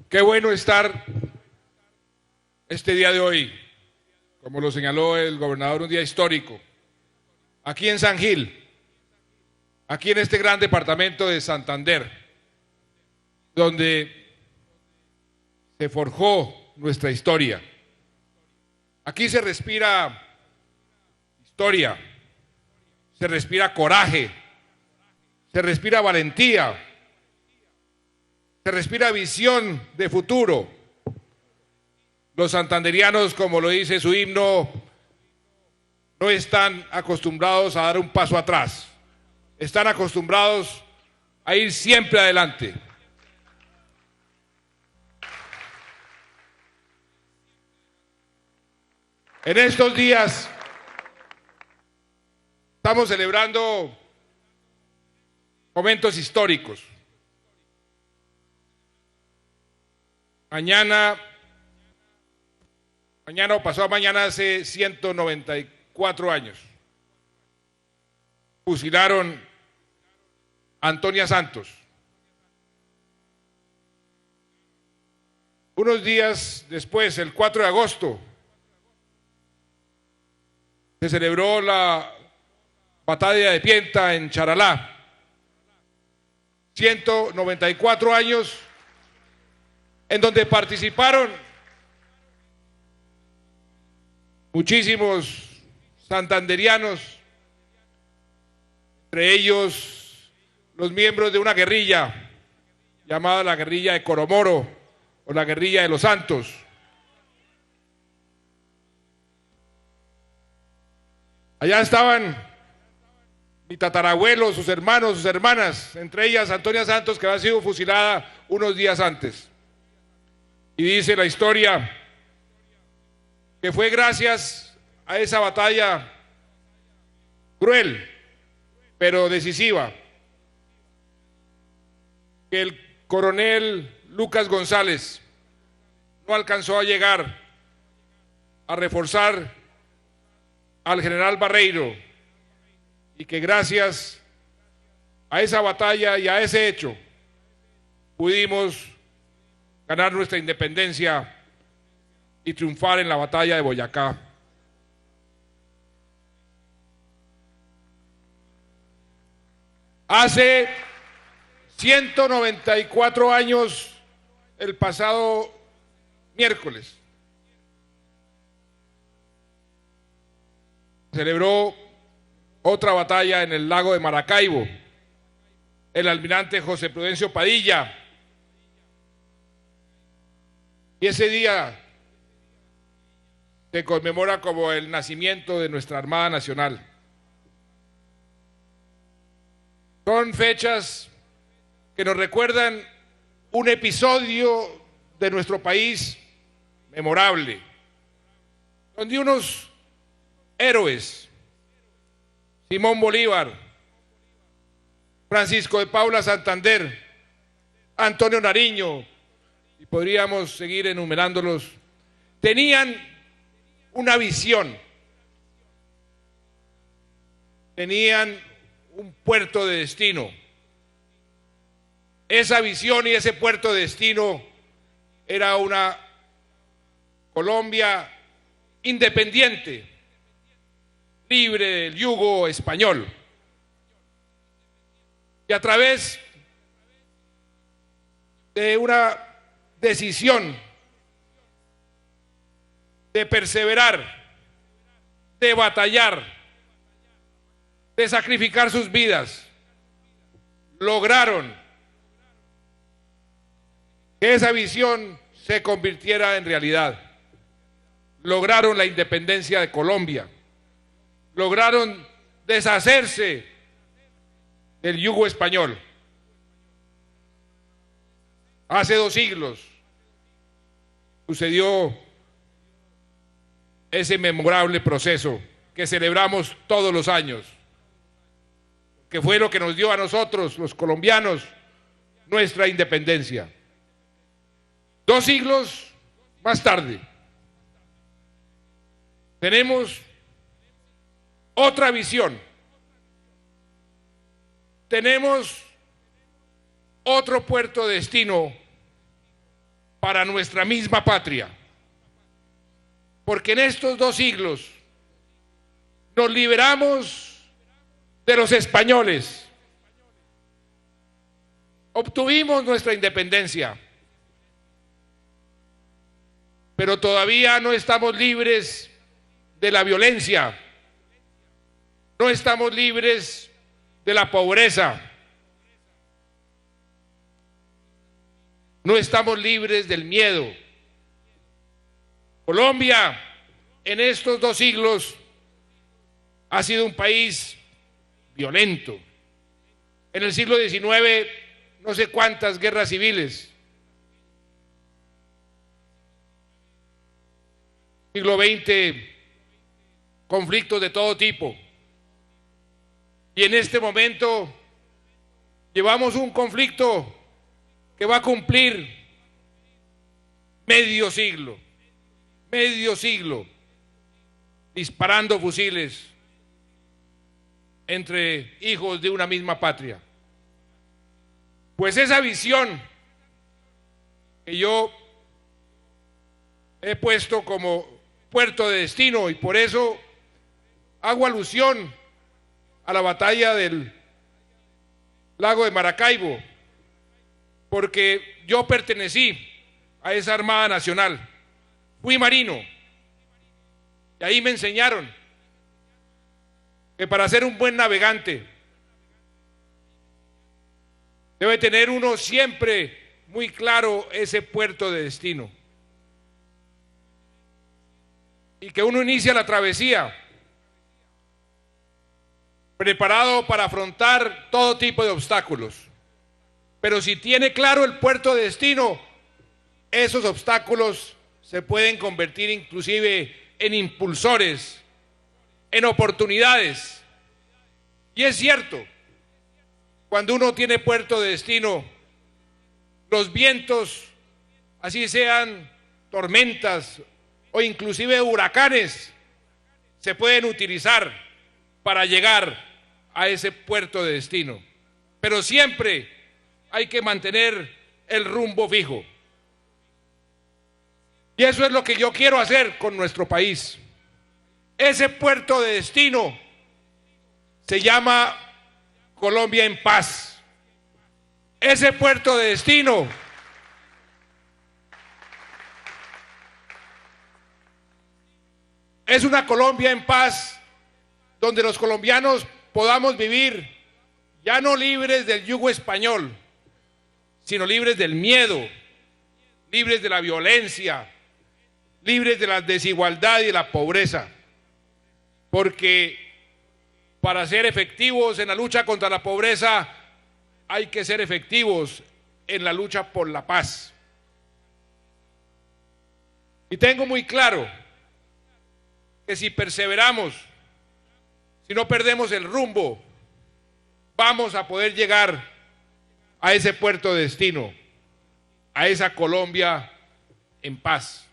Qué bueno estar este día de hoy, como lo señaló el gobernador, un día histórico, aquí en San Gil, aquí en este gran departamento de Santander, donde se forjó nuestra historia. Aquí se respira historia, se respira coraje, se respira valentía, se respira visión de futuro. Los santanderianos, como lo dice su himno, no están acostumbrados a dar un paso atrás, están acostumbrados a ir siempre adelante. En estos días estamos celebrando momentos históricos. Mañana o pasado mañana, hace 194 años, fusilaron a Antonia Santos. Unos días después, el 4 de agosto, se celebró la batalla de Pienta en Charalá. 194 años en donde participaron muchísimos santanderianos, entre ellos los miembros de una guerrilla llamada la guerrilla de Coromoro o la guerrilla de los Santos. Allá estaban mi tatarabuelo, sus hermanos, sus hermanas, entre ellas Antonia Santos, que había sido fusilada unos días antes. Y dice la historia que fue gracias a esa batalla cruel, pero decisiva, que el coronel Lucas González no alcanzó a llegar a reforzar al general Barreiro, y que gracias a esa batalla y a ese hecho pudimos ganar nuestra independencia y triunfar en la batalla de Boyacá. Hace 194 años, el pasado miércoles, celebró otra batalla en el lago de Maracaibo. El almirante José Prudencio Padilla. Y ese día se conmemora como el nacimiento de nuestra Armada Nacional. Son fechas que nos recuerdan un episodio de nuestro país memorable, donde unos héroes, Simón Bolívar, Francisco de Paula Santander, Antonio Nariño, y podríamos seguir enumerándolos, tenían una visión, tenían un puerto de destino. Esa visión y ese puerto de destino era una Colombia independiente, libre del yugo español. Y a través de una decisión de perseverar, de batallar, de sacrificar sus vidas, lograron que esa visión se convirtiera en realidad. Lograron la independencia de Colombia, lograron deshacerse del yugo español. Hace 2 siglos sucedió ese memorable proceso que celebramos todos los años, que fue lo que nos dio a nosotros, los colombianos, nuestra independencia. 2 siglos más tarde, tenemos otra visión, tenemos otro puerto de destino para nuestra misma patria. Porque en estos 2 siglos nos liberamos de los españoles, obtuvimos nuestra independencia, pero todavía no estamos libres de la violencia, no estamos libres de la pobreza, no estamos libres del miedo. Colombia, en estos 2 siglos, ha sido un país violento. En el siglo XIX, no sé cuántas guerras civiles. Siglo XX, conflictos de todo tipo. Y en este momento llevamos un conflicto que va a cumplir medio siglo, disparando fusiles entre hijos de una misma patria. Pues esa visión que yo he puesto como puerto de destino, y por eso hago alusión a la batalla del lago de Maracaibo, porque yo pertenecí a esa Armada Nacional, fui marino, y ahí me enseñaron que para ser un buen navegante debe tener uno siempre muy claro ese puerto de destino, y que uno inicia la travesía preparado para afrontar todo tipo de obstáculos, pero si tiene claro el puerto de destino, esos obstáculos se pueden convertir inclusive en impulsores, en oportunidades. Y es cierto, cuando uno tiene puerto de destino, los vientos, así sean tormentas o inclusive huracanes, se pueden utilizar para llegar a ese puerto de destino. Pero siempre hay que mantener el rumbo fijo. Y eso es lo que yo quiero hacer con nuestro país. Ese puerto de destino se llama Colombia en paz. Ese puerto de destino es una Colombia en paz, donde los colombianos podamos vivir ya no libres del yugo español, sino libres del miedo, libres de la violencia, libres de la desigualdad y de la pobreza. Porque para ser efectivos en la lucha contra la pobreza hay que ser efectivos en la lucha por la paz. Y tengo muy claro que si perseveramos, si no perdemos el rumbo, vamos a poder llegar a ese puerto de destino, a esa Colombia en paz.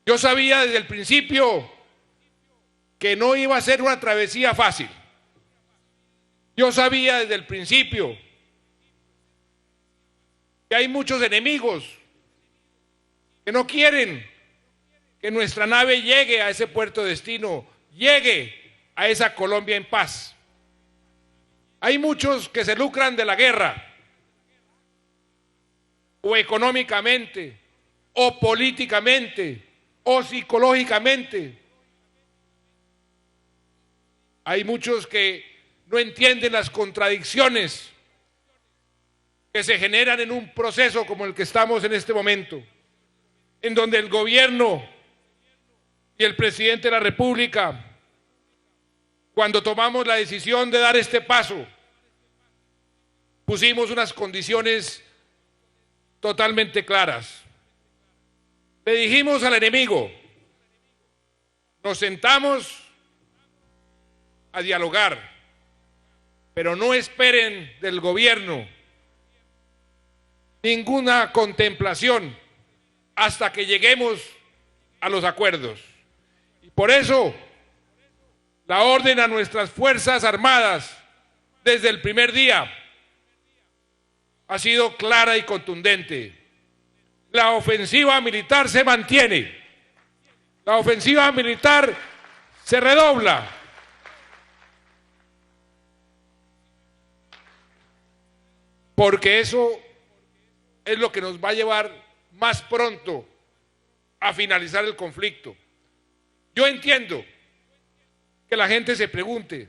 Yo sabía desde el principio que no iba a ser una travesía fácil. Yo sabía desde el principio que hay muchos enemigos que no quieren que nuestra nave llegue a ese puerto de destino, llegue a esa Colombia en paz. Hay muchos que se lucran de la guerra, o económicamente, o políticamente, o psicológicamente. Hay muchos que no entienden las contradicciones que se generan en un proceso como el que estamos en este momento, en donde el gobierno y el presidente de la República, cuando tomamos la decisión de dar este paso, pusimos unas condiciones totalmente claras. Le dijimos al enemigo, nos sentamos a dialogar, pero no esperen del gobierno ninguna contemplación hasta que lleguemos a los acuerdos. Y por eso la orden a nuestras Fuerzas Armadas desde el primer día ha sido clara y contundente. la ofensiva militar se mantiene, la ofensiva militar se redobla. Porque eso es lo que nos va a llevar más pronto a finalizar el conflicto. Yo entiendo que la gente se pregunte,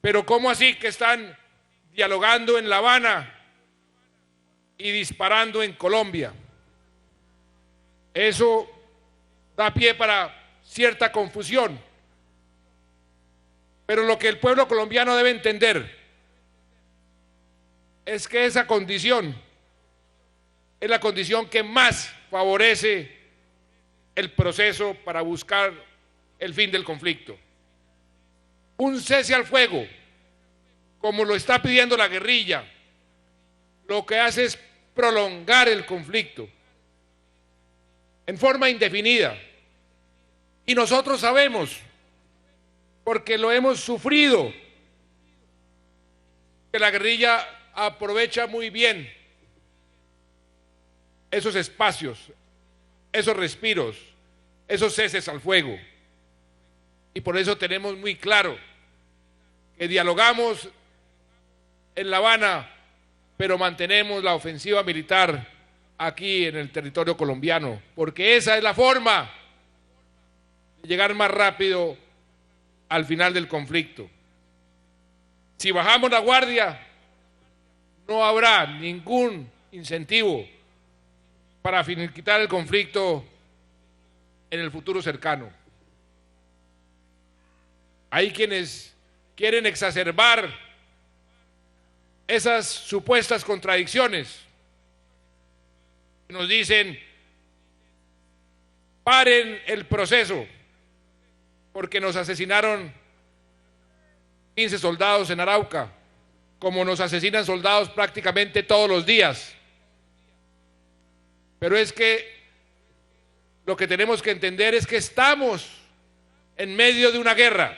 pero ¿cómo así que están dialogando en La Habana y disparando en Colombia? Eso da pie para cierta confusión. Pero lo que el pueblo colombiano debe entender es que esa condición es la condición que más favorece el proceso para buscar el fin del conflicto. Un cese al fuego, como lo está pidiendo la guerrilla, lo que hace es prolongar el conflicto en forma indefinida. Y nosotros sabemos, porque lo hemos sufrido, que la guerrilla aprovecha muy bien esos espacios, esos respiros, esos ceses al fuego. Y por eso tenemos muy claro que dialogamos en La Habana, pero mantenemos la ofensiva militar aquí en el territorio colombiano, porque esa es la forma de llegar más rápido al final del conflicto. Si bajamos la guardia, no habrá ningún incentivo para finiquitar el conflicto en el futuro cercano. Hay quienes quieren exacerbar esas supuestas contradicciones. Nos dicen, paren el proceso, porque nos asesinaron 15 soldados en Arauca, como nos asesinan soldados prácticamente todos los días. Pero es que lo que tenemos que entender es que estamos en medio de una guerra.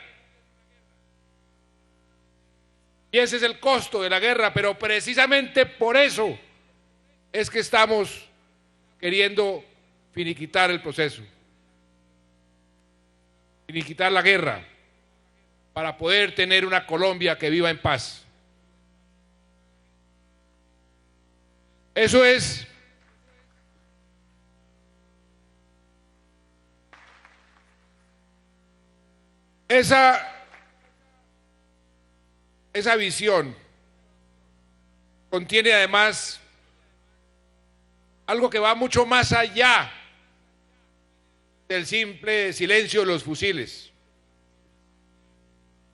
Y ese es el costo de la guerra, pero precisamente por eso es que estamos queriendo finiquitar el proceso, finiquitar la guerra, para poder tener una Colombia que viva en paz. Eso es esa visión contiene además algo que va mucho más allá del simple silencio de los fusiles.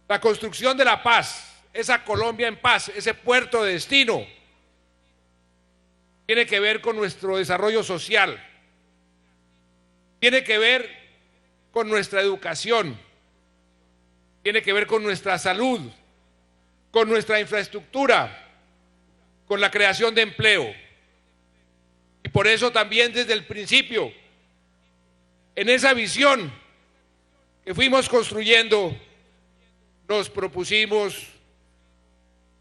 La construcción de la paz, esa Colombia en paz, ese puerto de destino, tiene que ver con nuestro desarrollo social, tiene que ver con nuestra educación, tiene que ver con nuestra salud, con nuestra infraestructura, con la creación de empleo. Y por eso también desde el principio, en esa visión que fuimos construyendo, nos propusimos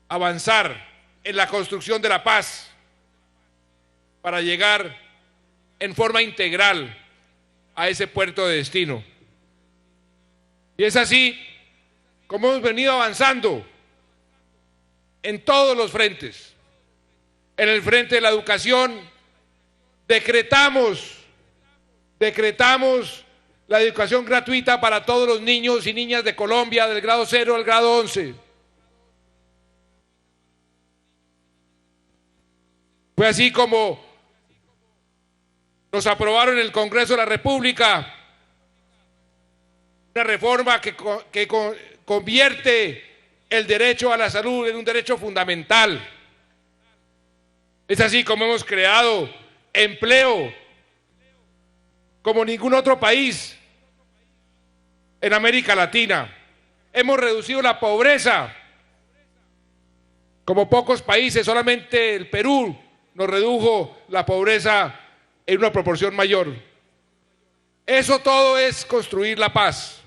avanzar en la construcción de la paz para llegar en forma integral a ese puerto de destino. Y es así como hemos venido avanzando en todos los frentes. En el frente de la educación decretamos la educación gratuita para todos los niños y niñas de Colombia del grado 0 al grado 11. Fue así como nos aprobaron en el Congreso de la República una reforma que convierte el derecho a la salud en un derecho fundamental. Es así como hemos creado empleo como ningún otro país en América Latina. Hemos reducido la pobreza como pocos países, solamente el Perú nos redujo la pobreza en una proporción mayor. Eso todo es construir la paz.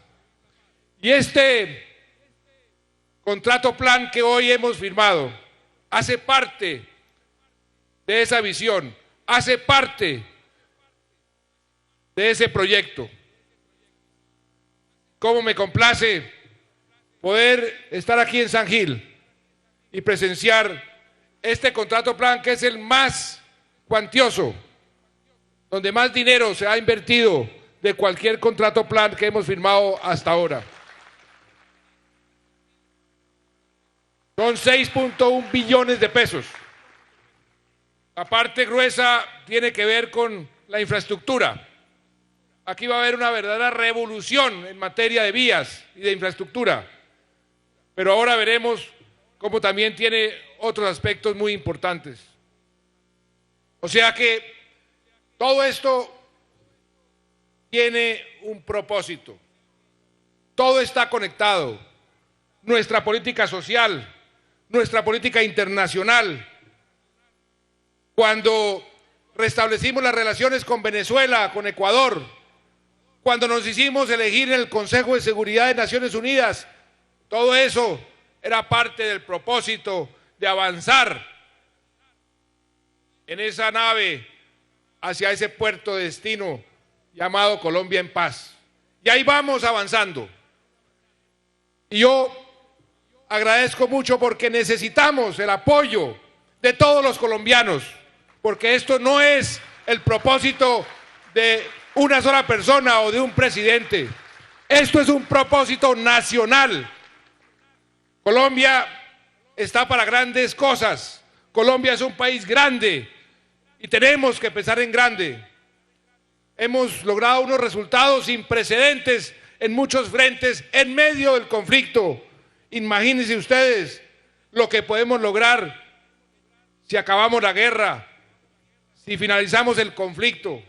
Y este contrato plan que hoy hemos firmado hace parte de esa visión, hace parte de ese proyecto. Cómo me complace poder estar aquí en San Gil y presenciar este contrato plan, que es el más cuantioso, donde más dinero se ha invertido de cualquier contrato plan que hemos firmado hasta ahora. Son 6.1 billones de pesos. La parte gruesa tiene que ver con la infraestructura. Aquí va a haber una verdadera revolución en materia de vías y de infraestructura. Pero ahora veremos cómo también tiene otros aspectos muy importantes. O sea que todo esto tiene un propósito. Todo está conectado. Nuestra política social, nuestra política internacional. Cuando restablecimos las relaciones con Venezuela, con Ecuador, cuando nos hicimos elegir en el Consejo de Seguridad de Naciones Unidas, todo eso era parte del propósito de avanzar en esa nave hacia ese puerto de destino llamado Colombia en Paz. Y ahí vamos avanzando. Y yo agradezco mucho porque necesitamos el apoyo de todos los colombianos, porque esto no es el propósito de una sola persona o de un presidente. Esto es un propósito nacional. Colombia está para grandes cosas. Colombia es un país grande y tenemos que pensar en grande. Hemos logrado unos resultados sin precedentes en muchos frentes en medio del conflicto. Imagínense ustedes lo que podemos lograr si acabamos la guerra, si finalizamos el conflicto.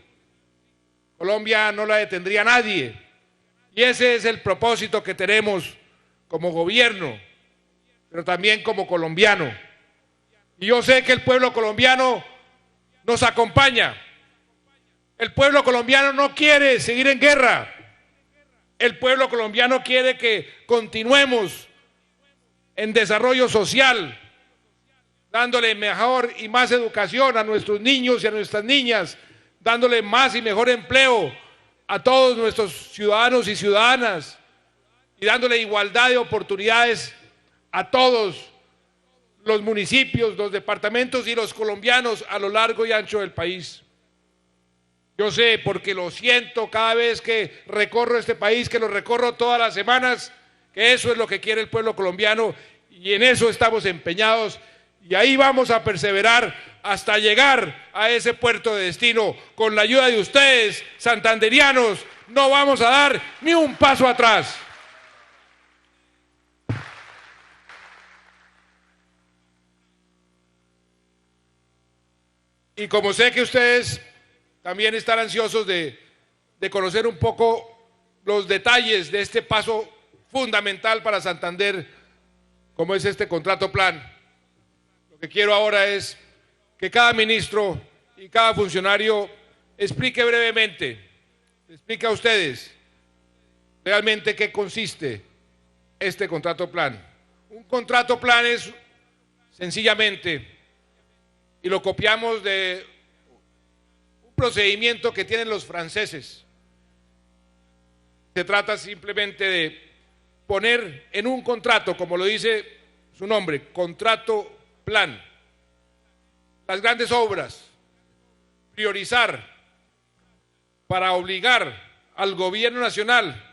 Colombia no la detendría nadie. Y ese es el propósito que tenemos como gobierno, pero también como colombiano. Y yo sé que el pueblo colombiano nos acompaña. El pueblo colombiano no quiere seguir en guerra. El pueblo colombiano quiere que continuemos en desarrollo social, dándole mejor y más educación a nuestros niños y a nuestras niñas, dándole más y mejor empleo a todos nuestros ciudadanos y ciudadanas y dándole igualdad de oportunidades a todos los municipios, los departamentos y los colombianos a lo largo y ancho del país. Yo sé, porque lo siento cada vez que recorro este país, que lo recorro todas las semanas, que eso es lo que quiere el pueblo colombiano y en eso estamos empeñados y ahí vamos a perseverar hasta llegar a ese puerto de destino. Con la ayuda de ustedes, santanderianos, no vamos a dar ni un paso atrás. Y como sé que ustedes también están ansiosos de conocer un poco los detalles de este paso fundamental para Santander, como es este contrato plan, lo que quiero ahora es que cada ministro y cada funcionario explique brevemente, explique a ustedes realmente qué consiste este contrato plan. Un contrato plan es sencillamente, y lo copiamos de un procedimiento que tienen los franceses. Se trata simplemente de poner en un contrato, como lo dice su nombre, contrato plan, las grandes obras, priorizar para obligar al gobierno nacional,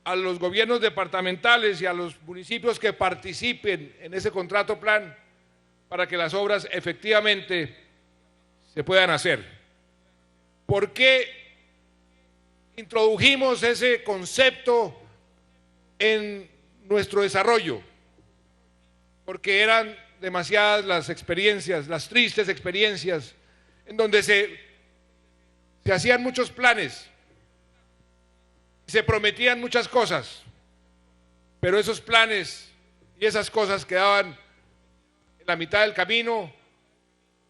a los gobiernos departamentales y a los municipios que participen en ese contrato plan para que las obras efectivamente se puedan hacer. ¿Por qué introdujimos ese concepto en nuestro desarrollo? Porque eran demasiadas las experiencias, las tristes experiencias, en donde se hacían muchos planes, se prometían muchas cosas, pero esos planes y esas cosas quedaban en la mitad del camino,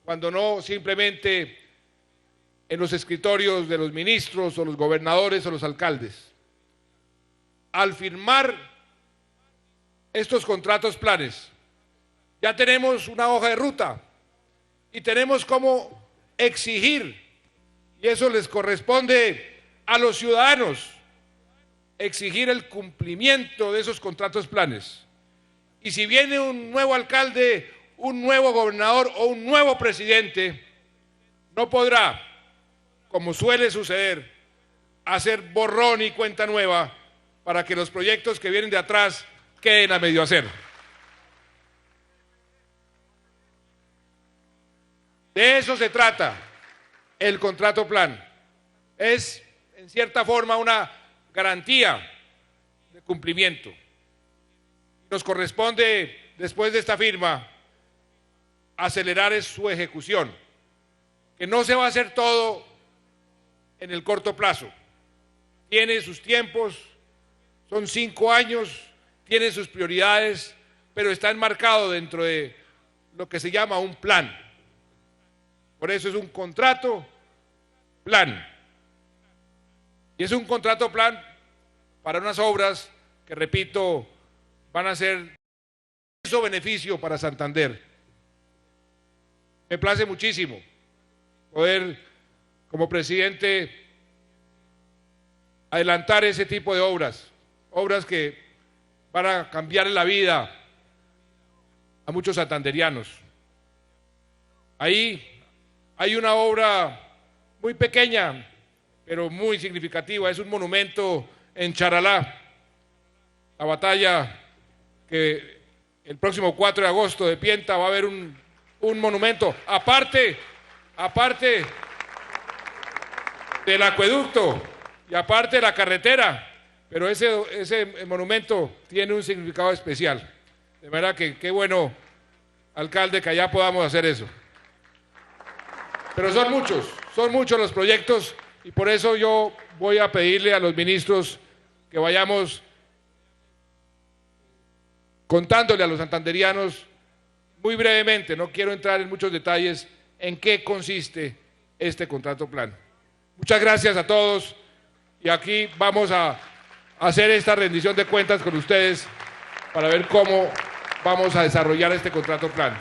cuando no simplemente en los escritorios de los ministros o los gobernadores o los alcaldes. Al firmar estos contratos planes, ya tenemos una hoja de ruta y tenemos cómo exigir, y eso les corresponde a los ciudadanos, exigir el cumplimiento de esos contratos planes. Y si viene un nuevo alcalde, un nuevo gobernador o un nuevo presidente, no podrá, como suele suceder, hacer borrón y cuenta nueva para que los proyectos que vienen de atrás queden a medio hacer. De eso se trata el contrato plan. Es, en cierta forma, una garantía de cumplimiento. Nos corresponde, después de esta firma, acelerar su ejecución, que no se va a hacer todo en el corto plazo. Tiene sus tiempos, son 5 años, tiene sus prioridades, pero está enmarcado dentro de lo que se llama un plan. Por eso es un contrato plan. Y es un contrato plan para unas obras que, repito, van a ser de inmenso beneficio para Santander. Me place muchísimo poder, como presidente, adelantar ese tipo de obras que van a cambiar la vida a muchos santanderianos. Ahí hay una obra muy pequeña, pero muy significativa, es un monumento en Charalá, la batalla que el próximo 4 de agosto de Pienta va a haber un monumento, aparte del acueducto y aparte de la carretera, pero ese monumento tiene un significado especial. De manera que qué bueno, alcalde, que allá podamos hacer eso. Pero son muchos los proyectos y por eso yo voy a pedirle a los ministros que vayamos contándole a los santanderianos muy brevemente, no quiero entrar en muchos detalles, en qué consiste este contrato plan. Muchas gracias a todos y aquí vamos a hacer esta rendición de cuentas con ustedes para ver cómo vamos a desarrollar este contrato plan.